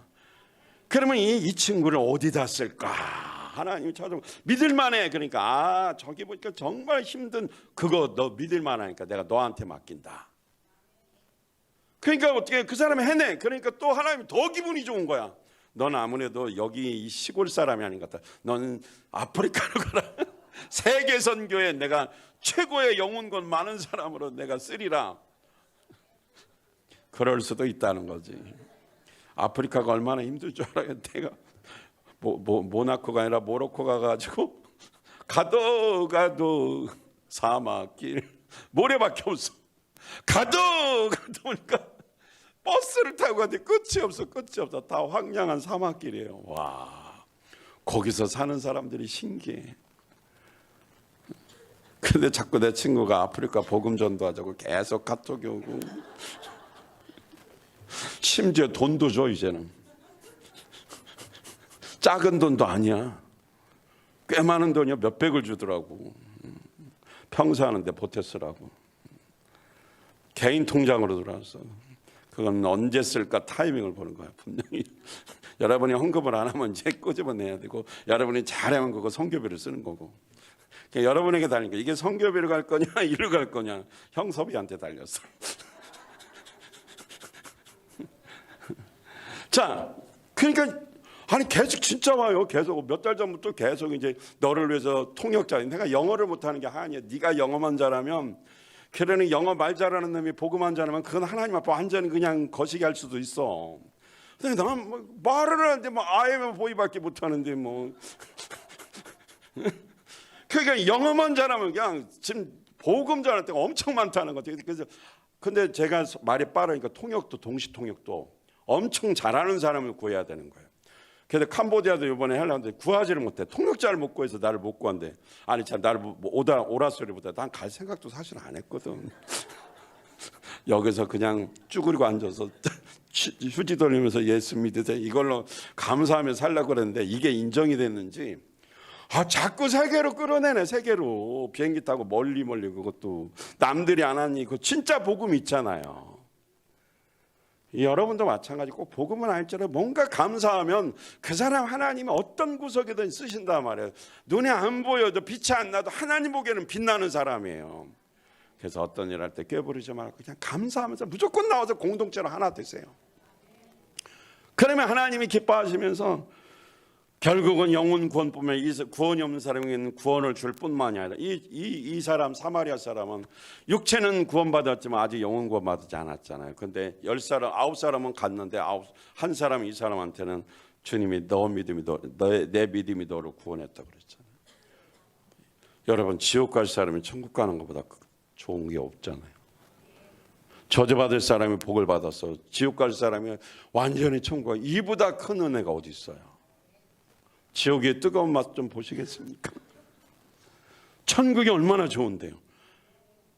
그러면 이 친구를 어디다 쓸까? 하나님이 찾아보고 믿을만해. 그러니까 저기 보니까 정말 힘든 그거 너 믿을만하니까 내가 너한테 맡긴다. 그러니까 어떻게 그 사람이 해내. 그러니까 또 하나님이 더 기분이 좋은 거야. 넌 아무래도 여기 이 시골 사람이 아닌 것 같다. 너는 아프리카로 가라. 세계 선교에 내가 최고의 영혼권 많은 사람으로 내가 쓰리라. 그럴 수도 있다는 거지. 아프리카가 얼마나 힘들 줄 알아요. 내가 모나코가 아니라 모로코 가가지고 가도 사막길 모래밖에 없어. 가도 보니까 버스를 타고 가는데 끝이 없어. 다 황량한 사막길이에요. 와, 거기서 사는 사람들이 신기해. 근데 자꾸 내 친구가 아프리카 복음 전도하자고 계속 카톡이 오고, 심지어 돈도 줘. 이제는 작은 돈도 아니야. 꽤 많은 돈이야. 몇백을 주더라고. 평소하는데 보태 쓰라고. 개인 통장으로 들어왔어. 그건 언제 쓸까 타이밍을 보는 거야. 분명히 여러분이 헌금을 안 하면 이제 끄집어내야 되고, 여러분이 잘하면 그거 선교비를 쓰는 거고. 그러니까 여러분에게 달린 거. 이게 선교비로 갈 거냐 이리로 갈 거냐. 형섭이한테 달렸어. 자, 그러니까 아니 계속 진짜 와요. 계속 몇 달 전부터 계속 이제 너를 위해서 통역자. 내가 영어를 못하는 게 아니야. 네가 영어만 잘하면, 그러니 영어 말 잘하는 놈이 복음만 잘하면 그건 하나님 앞에 완전히 그냥 거시기 할 수도 있어. 근데 난 뭐 말을 하는데 뭐 아예면 보이밖에 못하는데 뭐. 그러니까 영어만 잘하면 그냥 지금 복음 잘할 때가 엄청 많다는 거죠. 그래서 근데 제가 말이 빠르니까 통역도 동시 통역도 엄청 잘하는 사람을 구해야 되는 거예요. 그래서 캄보디아도 이번에 하려는데 구하지를 못해. 통역자를 못 구해서 나를 못 구한대. 아니 참 나를 오라 소리보다 난 갈 생각도 사실 안 했거든. 여기서 그냥 쭈그리고 앉아서 휴지 돌리면서 예수 믿으세요. 이걸로 감사하며 살려고 그랬는데 이게 인정이 됐는지 자꾸 세계로 끌어내네. 세계로 비행기 타고 멀리 그것도 남들이 안 하니 그 진짜 복음 있잖아요. 여러분도 마찬가지. 꼭 복음은 알지라도 뭔가 감사하면 그 사람 하나님이 어떤 구석이든 쓰신단 말이에요. 눈에 안 보여도 빛이 안 나도 하나님 보기에는 빛나는 사람이에요. 그래서 어떤 일 할 때 깨부리지 말고 그냥 감사하면서 무조건 나와서 공동체로 하나 되세요. 그러면 하나님이 기뻐하시면서 결국은 영혼 구원뿐만 아니라 구원이 없는 사람에게는 구원을 줄 뿐만이 아니라 이 사람 사마리아 사람은 육체는 구원받았지만 아직 영혼 구원받지 않았잖아요. 근데 10사람 9사람은 갔는데 한 사람 이 사람한테는 주님이 내 믿음이 너를 구원했다고 그랬잖아요. 여러분 지옥 갈 사람이 천국 가는 것보다 좋은 게 없잖아요. 저주받을 사람이 복을 받았어. 지옥 갈 사람이 완전히 천국. 이보다 큰 은혜가 어디 있어요? 지옥의 뜨거운 맛 좀 보시겠습니까? 천국이 얼마나 좋은데요.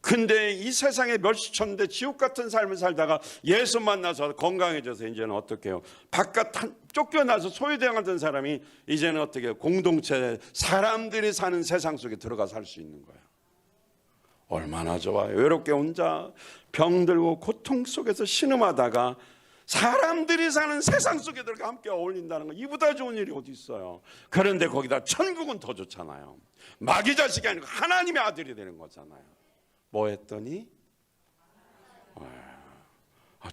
근데 이 세상에 멸시쳤는데 지옥 같은 삶을 살다가 예수 만나서 건강해져서 이제는 어떻게 해요? 바깥 쫓겨나서 소외당하던 사람이 이제는 어떻게 해요? 공동체 사람들이 사는 세상 속에 들어가 살 수 있는 거예요. 얼마나 좋아요. 외롭게 혼자 병들고 고통 속에서 신음하다가 사람들이 사는 세상 속에 들어가 함께 어울린다는 거, 이보다 좋은 일이 어디 있어요. 그런데 거기다 천국은 더 좋잖아요. 마귀 자식이 아니고 하나님의 아들이 되는 거잖아요. 뭐 했더니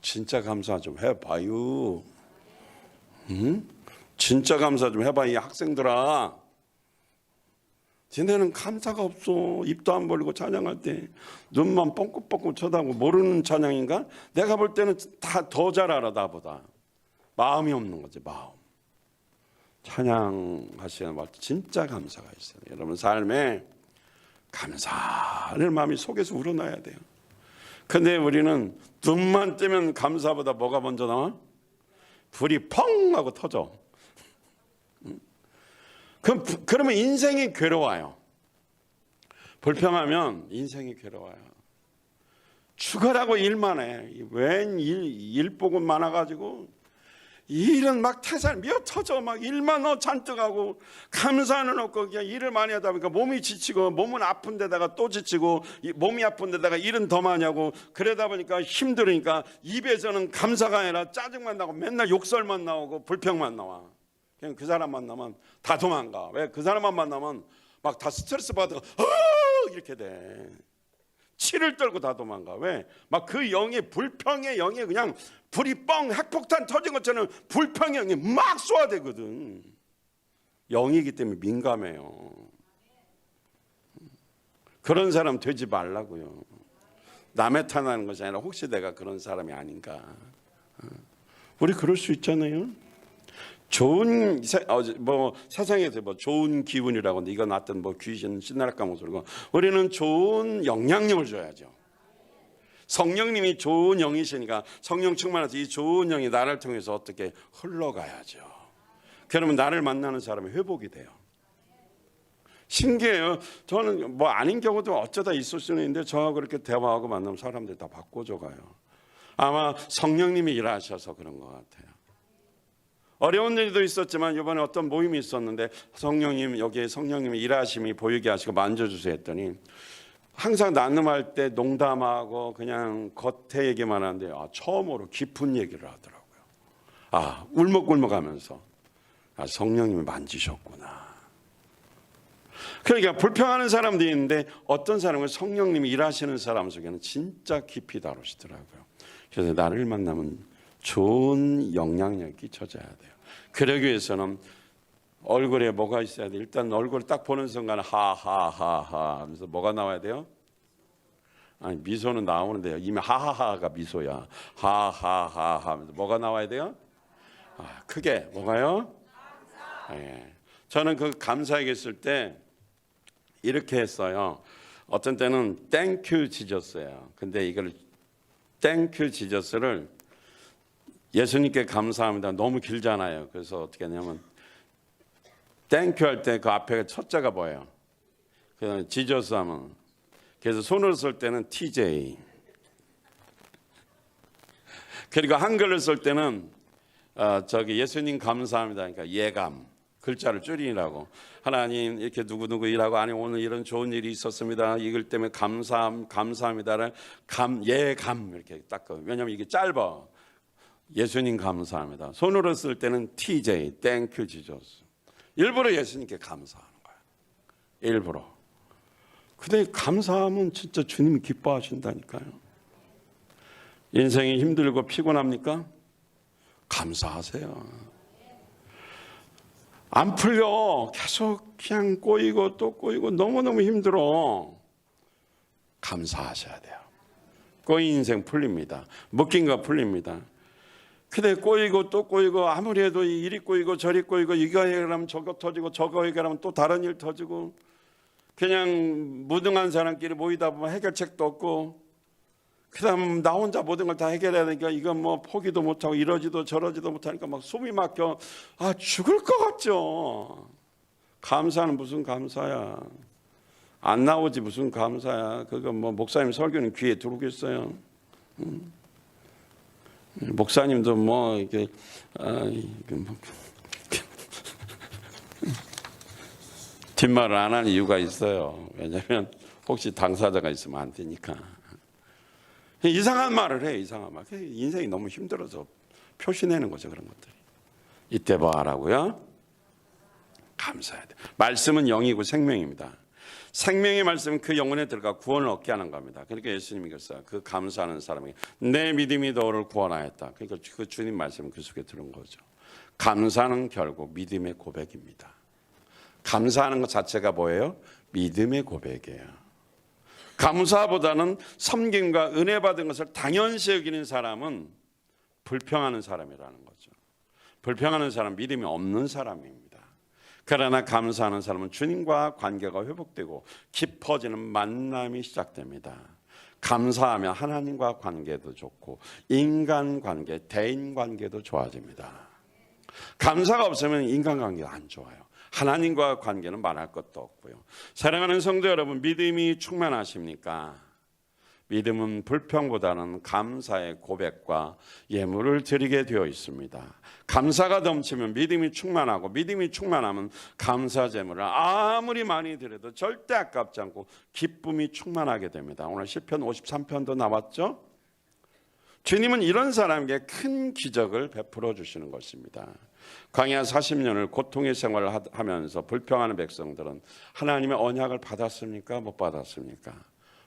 진짜 감사 좀 해봐요. 응? 진짜 감사 좀 해봐. 이 학생들아, 쟤네는 감사가 없어. 입도 안 벌리고 찬양할 때 눈만 뻥긋뻥긋 쳐다보고 모르는 찬양인가? 내가 볼 때는 다 더 잘 알아. 나보다. 마음이 없는 거지. 마음. 찬양하시는 말 진짜 감사가 있어요. 여러분 삶에 감사하는 마음이 속에서 우러나야 돼요. 근데 우리는 눈만 뜨면 감사보다 뭐가 먼저 나와? 불이 펑 하고 터져. 그러면 인생이 괴로워요. 불평하면 인생이 괴로워요. 죽으라고 일만 해. 웬 일복은 많아가지고 일은 막 태산 미어 터져. 막 일만 잔뜩 하고 감사는 없고 그냥 일을 많이 하다 보니까 몸이 지치고, 몸은 아픈 데다가 또 지치고, 몸이 아픈 데다가 일은 더 많이 하고, 그러다 보니까 힘들으니까 입에서는 감사가 아니라 짜증만 나고 맨날 욕설만 나오고 불평만 나와. 그냥 그 사람 만나면 다 도망가. 왜? 그 사람만 만나면 막 다 스트레스 받아가 이렇게 돼. 치를 떨고 다 도망가. 왜? 막 그 영이 불평의 영이 그냥 불이 뻥 핵폭탄 터진 것처럼 불평의 영이 막 쏘아대거든. 영이기 때문에 민감해요. 그런 사람 되지 말라고요. 남의 탓하는 것이 아니라 혹시 내가 그런 사람이 아닌가. 우리 그럴 수 있잖아요. 좋은 세상에서 좋은 기운이라고 하는데 이거 놨던 귀신 신나락가 모습이고 우리는 좋은 영향력을 줘야죠. 성령님이 좋은 영이시니까 성령 충만해서 이 좋은 영이 나를 통해서 어떻게 흘러가야죠. 그러면 나를 만나는 사람이 회복이 돼요. 신기해요. 저는 아닌 경우도 어쩌다 있을 수는 있는데 저하고 그렇게 대화하고 만나면 사람들이 다 바꿔줘 가요. 아마 성령님이 일하셔서 그런 것 같아요. 어려운 일도 있었지만 이번에 어떤 모임이 있었는데 성령님 여기에 성령님의 일하심이 보이게 하시고 만져주세요 했더니 항상 나눔할 때 농담하고 그냥 겉에 얘기만 하는데 처음으로 깊은 얘기를 하더라고요. 울먹울먹하면서 성령님이 만지셨구나. 그러니까 불평하는 사람도 있는데 어떤 사람은 성령님이 일하시는 사람 속에는 진짜 깊이 다루시더라고요. 그래서 나를 만나면 좋은 영향력이 끼쳐져야 돼요. 그러기 위해서는 얼굴에 뭐가 있어야 돼요? 일단 얼굴을 딱 보는 순간 하하하하 하면서 뭐가 나와야 돼요? 미소는 나오는데요. 이미 하하하가 미소야. 하하하하 하면서 뭐가 나와야 돼요? 크게 뭐가요? 예. 저는 그 감사 얘기했을 때 이렇게 했어요. 어떤 때는 땡큐 지저스예요. 근데 이걸 땡큐 지저스를 예수님께 감사합니다. 너무 길잖아요. 그래서 어떻게 하냐면 땡큐 할 때 그 앞에 첫자가 뭐예요? 그냥 지저스 하면 그래서 손을 쓸 때는 TJ 그리고 한글을 쓸 때는 예수님 감사합니다. 그러니까 예감 글자를 줄이라고 하나님 이렇게 누구누구 일하고 오늘 이런 좋은 일이 있었습니다. 이걸 때문에 감사합니다를 예감 이렇게 딱 왜냐하면 이게 짧아. 예수님 감사합니다. 손으로 쓸 때는 TJ, Thank you Jesus. 일부러 예수님께 감사하는 거야. 일부러. 근데 감사하면 진짜 주님이 기뻐하신다니까요. 인생이 힘들고 피곤합니까? 감사하세요. 안 풀려. 계속 그냥 꼬이고 또 꼬이고 너무너무 힘들어. 감사하셔야 돼요. 꼬인 인생 풀립니다. 묶인 거 풀립니다. 근데 꼬이고 또 꼬이고 아무리 해도 이리 꼬이고 저리 꼬이고 이거 해결하면 저거 터지고 저거 해결하면 또 다른 일 터지고 그냥 무능한 사람끼리 모이다 보면 해결책도 없고 그다음 나 혼자 모든 걸 다 해결해야 되니까 이건 포기도 못하고 이러지도 저러지도 못하니까 막 숨이 막혀. 죽을 것 같죠. 감사는 무슨 감사야. 안 나오지 무슨 감사야. 그거 목사님 설교는 귀에 들어오겠어요. 목사님도 이게 뒷말을 안 하는 이유가 있어요. 왜냐하면 혹시 당사자가 있으면 안 되니까. 이상한 말을 해. 이상한 말. 인생이 너무 힘들어서 표시내는 거죠. 그런 것들이. 이때 뭐 하라고요? 감사해야 돼. 말씀은 영이고 생명입니다. 생명의 말씀은 그 영혼에 들어가 구원을 얻게 하는 겁니다. 그러니까 예수님이 그랬어요. 그 감사하는 사람이 내 믿음이 너를 구원하였다. 그러니까 그 주님 말씀은 그 속에 들은 거죠. 감사는 결국 믿음의 고백입니다. 감사하는 것 자체가 뭐예요? 믿음의 고백이에요. 감사보다는 섬김과 은혜 받은 것을 당연시 여기는 사람은 불평하는 사람이라는 거죠. 불평하는 사람 믿음이 없는 사람입니다. 그러나 감사하는 사람은 주님과 관계가 회복되고 깊어지는 만남이 시작됩니다. 감사하면 하나님과 관계도 좋고 인간관계, 대인관계도 좋아집니다. 감사가 없으면 인간관계가 안 좋아요. 하나님과 관계는 말할 것도 없고요. 사랑하는 성도 여러분, 믿음이 충만하십니까? 믿음은 불평보다는 감사의 고백과 예물을 드리게 되어 있습니다. 감사가 넘치면 믿음이 충만하고 믿음이 충만하면 감사 제물을 아무리 많이 드려도 절대 아깝지 않고 기쁨이 충만하게 됩니다. 오늘 시편 53편도 나왔죠? 주님은 이런 사람에게 큰 기적을 베풀어 주시는 것입니다. 광야 40년을 고통의 생활을 하면서 불평하는 백성들은 하나님의 언약을 받았습니까? 못 받았습니까?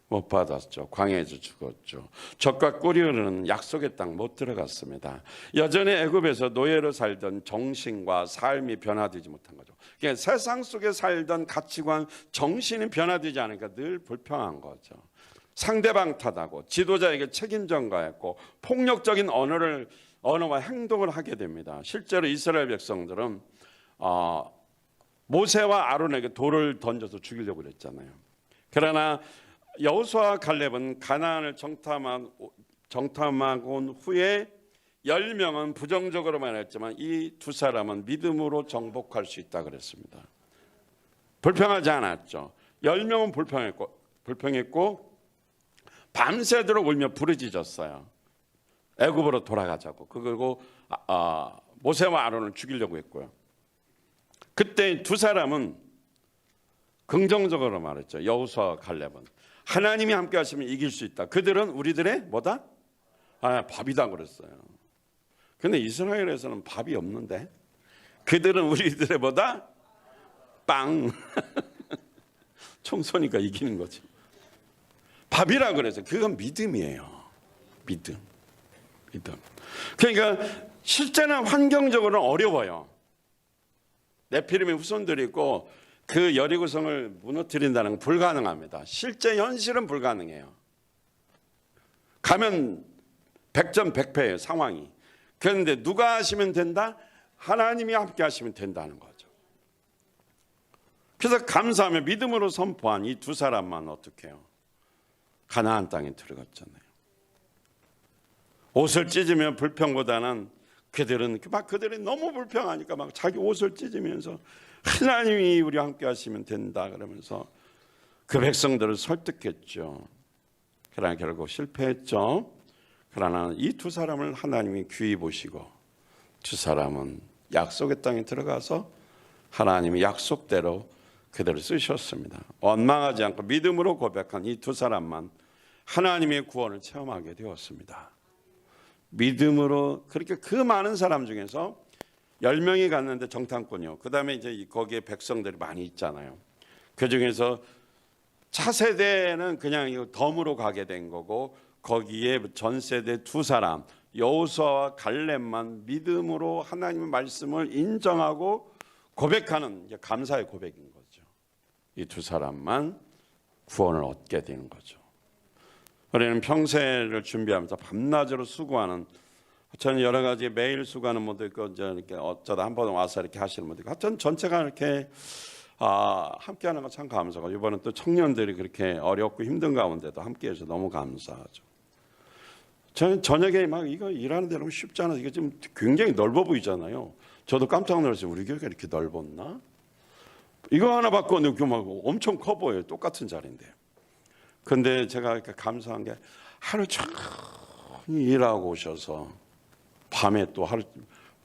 못 받았죠. 광야에서 죽었죠. 젖과 꿀이 흐르는 약속의 땅 못 들어갔습니다. 여전히 애굽에서 노예로 살던 정신과 삶이 변화되지 못한 거죠. 그러니까 세상 속에 살던 가치관, 정신이 변화되지 않으니까 늘 불평한 거죠. 상대방 탓하고 지도자에게 책임 전가했고 폭력적인 언어와 행동을 하게 됩니다. 실제로 이스라엘 백성들은 모세와 아론에게 돌을 던져서 죽이려고 그랬잖아요. 그러나 여호수아와 갈렙은 가나안을 정탐하고 온 후에 10명은 부정적으로만 했지만 이 두 사람은 믿음으로 정복할 수 있다 그랬습니다. 불평하지 않았죠. 10명은 불평했고 밤새도록 울며 부르짖었어요. 애굽으로 돌아가자고. 그리고 모세와 아론을 죽이려고 했고요. 그때 두 사람은 긍정적으로 말했죠. 여호수아와 갈렙은 하나님이 함께 하시면 이길 수 있다. 그들은 우리들의 뭐다? 밥이다 그랬어요. 근데 이스라엘에서는 밥이 없는데 그들은 우리들의 뭐다? 빵. 총소니까 이기는 거지. 밥이라 그래서 그건 믿음이에요. 믿음. 그러니까 실제는 환경적으로는 어려워요. 네피림의 후손들이 있고 그 여리고성을 무너뜨린다는 건 불가능합니다. 실제 현실은 불가능해요. 가면 100점 100패예요, 상황이. 그런데 누가 하시면 된다? 하나님이 함께 하시면 된다는 거죠. 그래서 감사하며 믿음으로 선포한 이 두 사람만 어떻게 해요? 가나안 땅에 들어갔잖아요. 옷을 찢으면 불평보다는 그들이 너무 불평하니까 막 자기 옷을 찢으면서 하나님이 우리와 함께 하시면 된다 그러면서 그 백성들을 설득했죠. 그러나 결국 실패했죠. 그러나 이 두 사람을 하나님이 귀히 보시고 두 사람은 약속의 땅에 들어가서 하나님이 약속대로 그대로 쓰셨습니다. 원망하지 않고 믿음으로 고백한 이 두 사람만 하나님의 구원을 체험하게 되었습니다. 믿음으로 그렇게 그 많은 사람 중에서 10명이 갔는데 정탐꾼이요. 그 다음에 이제 거기에 백성들이 많이 있잖아요. 그 중에서 차세대는 그냥 덤으로 가게 된 거고 거기에 전 세대 두 사람 여호수아와 갈렙만 믿음으로 하나님의 말씀을 인정하고 고백하는 이제 감사의 고백인 거죠. 이 두 사람만 구원을 얻게 되는 거죠. 우리는 평생을 준비하면서 밤낮으로 수고하는, 저는 여러 가지 매일 수고하는 분도 있고 이렇게 어쩌다 한 번 와서 이렇게 하시는 분도 있고, 하여튼 전체가 이렇게 함께하는 거 참 감사하고, 이번엔 또 청년들이 그렇게 어렵고 힘든 가운데도 함께해서 너무 감사하죠. 저는 저녁에 막 이거 일하는 데는 쉽지 않아서 이게 지금 굉장히 넓어 보이잖아요. 저도 깜짝 놀랐어요. 우리 교회가 이렇게 넓었나? 이거 하나 바꿔놓고 막 엄청 커 보여요. 똑같은 자리인데. 근데 제가 이렇게 감사한 게 하루 종일 일하고 오셔서 밤에 또 하루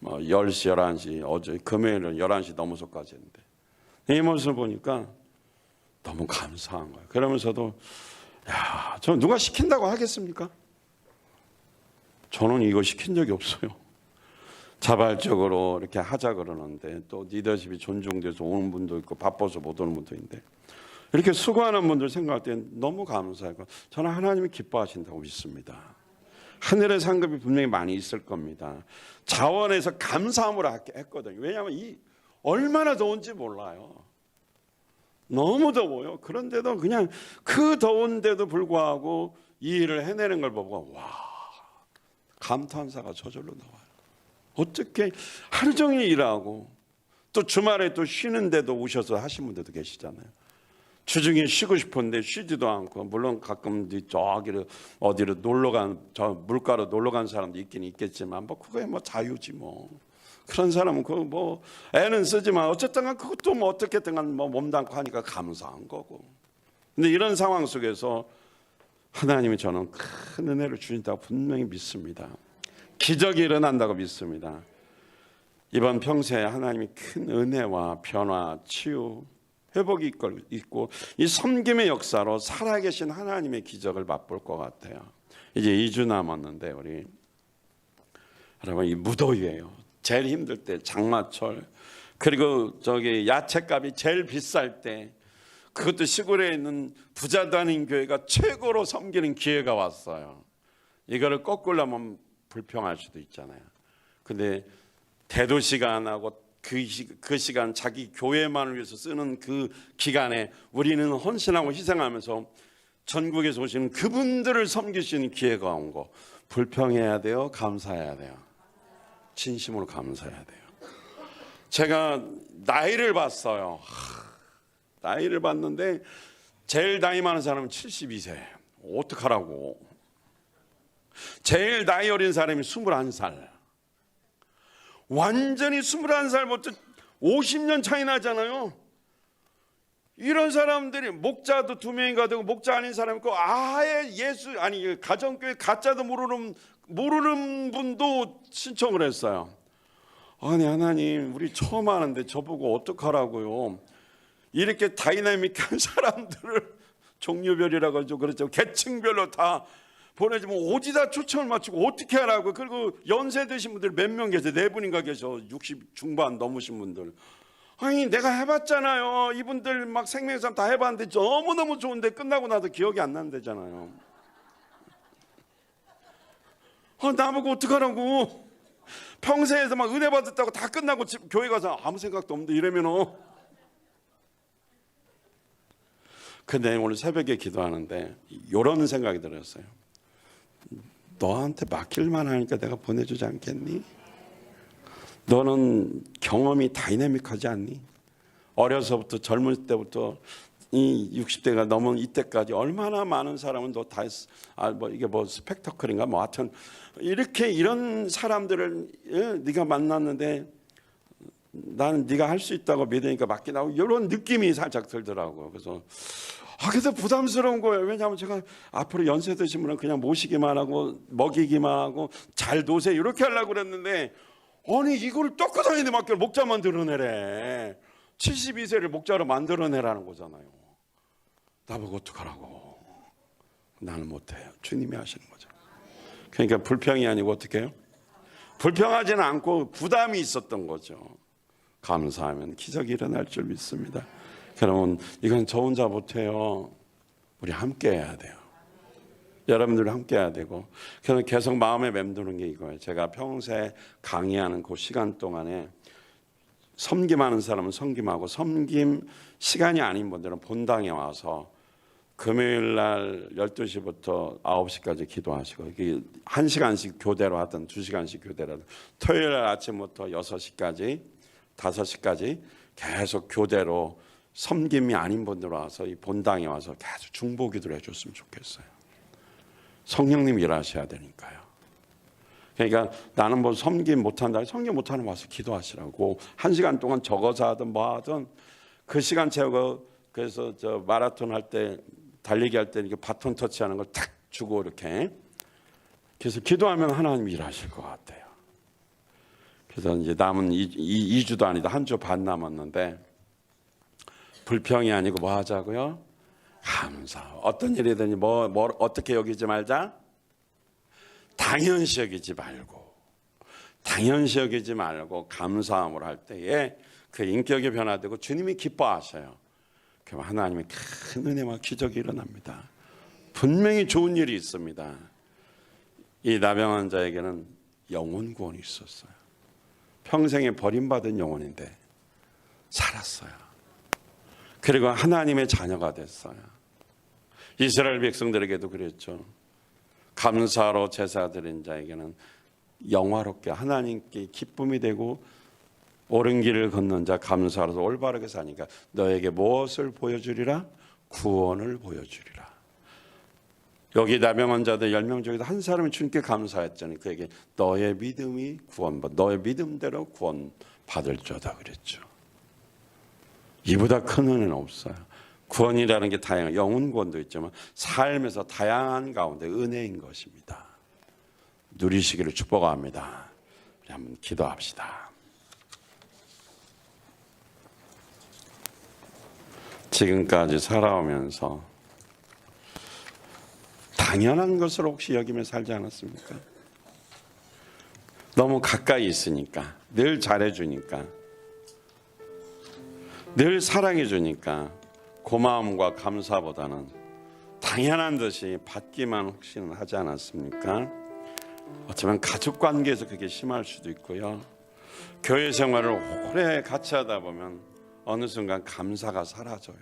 10시, 11시, 어제 금요일은 11시 넘어서까지 했는데 이 모습을 보니까 너무 감사한 거예요. 그러면서도 야, 저 누가 시킨다고 하겠습니까? 저는 이거 시킨 적이 없어요. 자발적으로 이렇게 하자 그러는데 또 리더십이 존중돼서 오는 분도 있고 바빠서 못 오는 분도 있는데 이렇게 수고하는 분들 생각할 때 너무 감사하고, 저는 하나님이 기뻐하신다고 믿습니다. 하늘의 상급이 분명히 많이 있을 겁니다. 자원에서 감사함으로 했거든요. 왜냐하면 이 얼마나 더운지 몰라요. 너무 더워요. 그런데도 그냥 그 더운데도 불구하고 이 일을 해내는 걸 보고 와, 감탄사가 저절로 나와요. 어떻게 하루 종일 일하고 또 주말에 또 쉬는데도 오셔서 하신 분들도 계시잖아요. 주중에 쉬고 싶은데 쉬지도 않고, 물론 가끔 저기를 어디로 놀러 간, 저 물가로 놀러 간 사람도 있긴 있겠지만 뭐 그거야 뭐 자유지 뭐. 그런 사람은 그 뭐 애는 쓰지만 어쨌든 그것도 뭐 어떻게든 뭐 몸담고 하니까 감사한 거고. 근데 이런 상황 속에서 하나님이 저는 큰 은혜를 주신다고 분명히 믿습니다. 기적이 일어난다고 믿습니다. 이번 평생에 하나님이 큰 은혜와 변화, 치유, 회복이 있고 이 섬김의 역사로 살아계신 하나님의 기적을 맛볼 것 같아요. 이제 2주 남았는데 우리 여러분, 이 무더위예요. 제일 힘들 때 장마철, 그리고 저기 야채값이 제일 비쌀 때, 그것도 시골에 있는 부자 다닌 교회가 최고로 섬기는 기회가 왔어요. 이거를 거꾸로 하면 불평할 수도 있잖아요. 근데 대도시가 안 하고 그 시간 자기 교회만을 위해서 쓰는 그 기간에 우리는 헌신하고 희생하면서 전국에서 오시는 그분들을 섬길 수 있는 기회가 온 거, 불평해야 돼요? 감사해야 돼요? 진심으로 감사해야 돼요. 제가 나이를 봤어요. 나이를 봤는데 제일 나이 많은 사람은 72세. 어떡하라고. 제일 나이 어린 사람이 21살. 완전히 21살부터 50년 차이 나잖아요. 이런 사람들이 목자도 2명인가 되고 목자 아닌 사람 있고 아예 가정교회 가짜도 모르는 분도 신청을 했어요. 아니 하나님, 우리 처음 하는데 저보고 어떡하라고요. 이렇게 다이나믹한 사람들을 종류별이라고 하죠. 그렇죠. 계층별로 다 보내주면 오지다 초청을 맞추고 어떻게 하라고. 그리고 연세 드신 분들 몇 명 계세요. 4분인가 계셔. 60 중반 넘으신 분들. 아니 내가 해봤잖아요. 이분들 막 생명사람 다 해봤는데 너무너무 좋은데 끝나고 나도 기억이 안 난다잖아요. 나보고 어떡하라고. 평생에서 막 은혜 받았다고 다 끝나고 교회 가서 아무 생각도 없는데 이러면은. 근데 오늘 새벽에 기도하는데 이런 생각이 들었어요. 너한테 맡길만 하니까 내가 보내주지 않겠니? 너는 경험이 다이내믹하지 않니? 어려서부터 젊을 때부터 이 60대가 넘은 이때까지 얼마나 많은 사람은 너 다 했어. 이게 스펙터클인가 하여튼 이렇게 이런 사람들을 네가 만났는데 나는 네가 할 수 있다고 믿으니까 맡기라고 이런 느낌이 살짝 들더라고요. 그래서 부담스러운 거예요. 왜냐하면 제가 앞으로 연세 드신 분은 그냥 모시기만 하고 먹이기만 하고 잘 노세요 이렇게 하려고 그랬는데 아니 이거를 떡하다니는데 맡겨 목자 만들어내래. 72세를 목자로 만들어내라는 거잖아요. 나보고 어떡하라고. 나는 못해요. 주님이 하시는 거죠. 그러니까 불평이 아니고 어떻게 해요? 불평하지는 않고 부담이 있었던 거죠. 감사하면 기적이 일어날 줄 믿습니다. 여러분 이건 저 혼자 못해요. 우리 함께 해야 돼요. 여러분들 함께 해야 되고. 저는 계속 마음에 맴도는 게 이거예요. 제가 평소에 강의하는 그 시간 동안에 섬김하는 사람은 섬김하고 섬김 시간이 아닌 분들은 본당에 와서 금요일 날 12시부터 9시까지 기도하시고 이게 1시간씩 교대로 하든 2시간씩 교대로 하든 토요일 날 아침부터 6시까지 5시까지 계속 교대로 섬김이 아닌 분들 와서 이 본당에 와서 계속 중보기도를 해줬으면 좋겠어요. 성령님 일하셔야 되니까요. 그러니까 나는 섬김 못한다. 섬김 못하는 와서 기도하시라고 1시간 동안 적어서 하든 하든 그 시간 채우고. 그래서 저 마라톤 할 때 달리기 할 때 이렇게 바톤 터치하는 걸 탁 주고 이렇게 그래서 기도하면 하나님이 일하실 것 같아요. 그래서 이제 남은 2주도 아니다 1주 반 남았는데 불평이 아니고 뭐 하자고요? 감사. 어떤 일이든지 어떻게 여기지 말자? 당연시 여기지 말고 감사함으로 할 때에 그 인격이 변화되고 주님이 기뻐하셔요. 그럼 하나님의 큰 은혜와 기적이 일어납니다. 분명히 좋은 일이 있습니다. 이 나병 자에게는 영혼 구원이 있었어요. 평생에 버림받은 영혼인데 살았어요. 그리고 하나님의 자녀가 됐어요. 이스라엘 백성들에게도 그랬죠. 감사로 제사 드린 자에게는 영화롭게 하나님께 기쁨이 되고 옳은 길을 걷는 자 감사로서 올바르게 사니까 너에게 무엇을 보여주리라? 구원을 보여주리라. 여기 나병한 자들 10명 중에서 한 사람이 주님께 감사했더니 그에게 너의 믿음이 너의 믿음대로 구원 받을 자다 그랬죠. 이보다 큰 은혜는 없어요. 구원이라는 게 다양한 영혼 구원도 있지만 삶에서 다양한 가운데 은혜인 것입니다. 누리시기를 축복합니다. 우리 한번 기도합시다. 지금까지 살아오면서 당연한 것을 혹시 여기며 살지 않았습니까? 너무 가까이 있으니까, 늘 잘해주니까, 늘 사랑해주니까 고마움과 감사보다는 당연한 듯이 받기만 혹시는 하지 않았습니까? 어쩌면 가족 관계에서 그게 심할 수도 있고요. 교회 생활을 오래 같이 하다 보면 어느 순간 감사가 사라져요.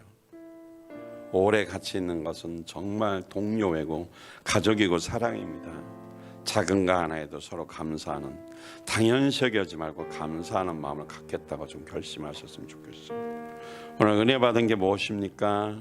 오래 같이 있는 것은 정말 동료애고 가족이고 사랑입니다. 작은 거 하나에도 서로 감사하는, 당연시 여기지 말고 감사하는 마음을 갖겠다고 좀 결심하셨으면 좋겠어요. 오늘 은혜 받은 게 무엇입니까?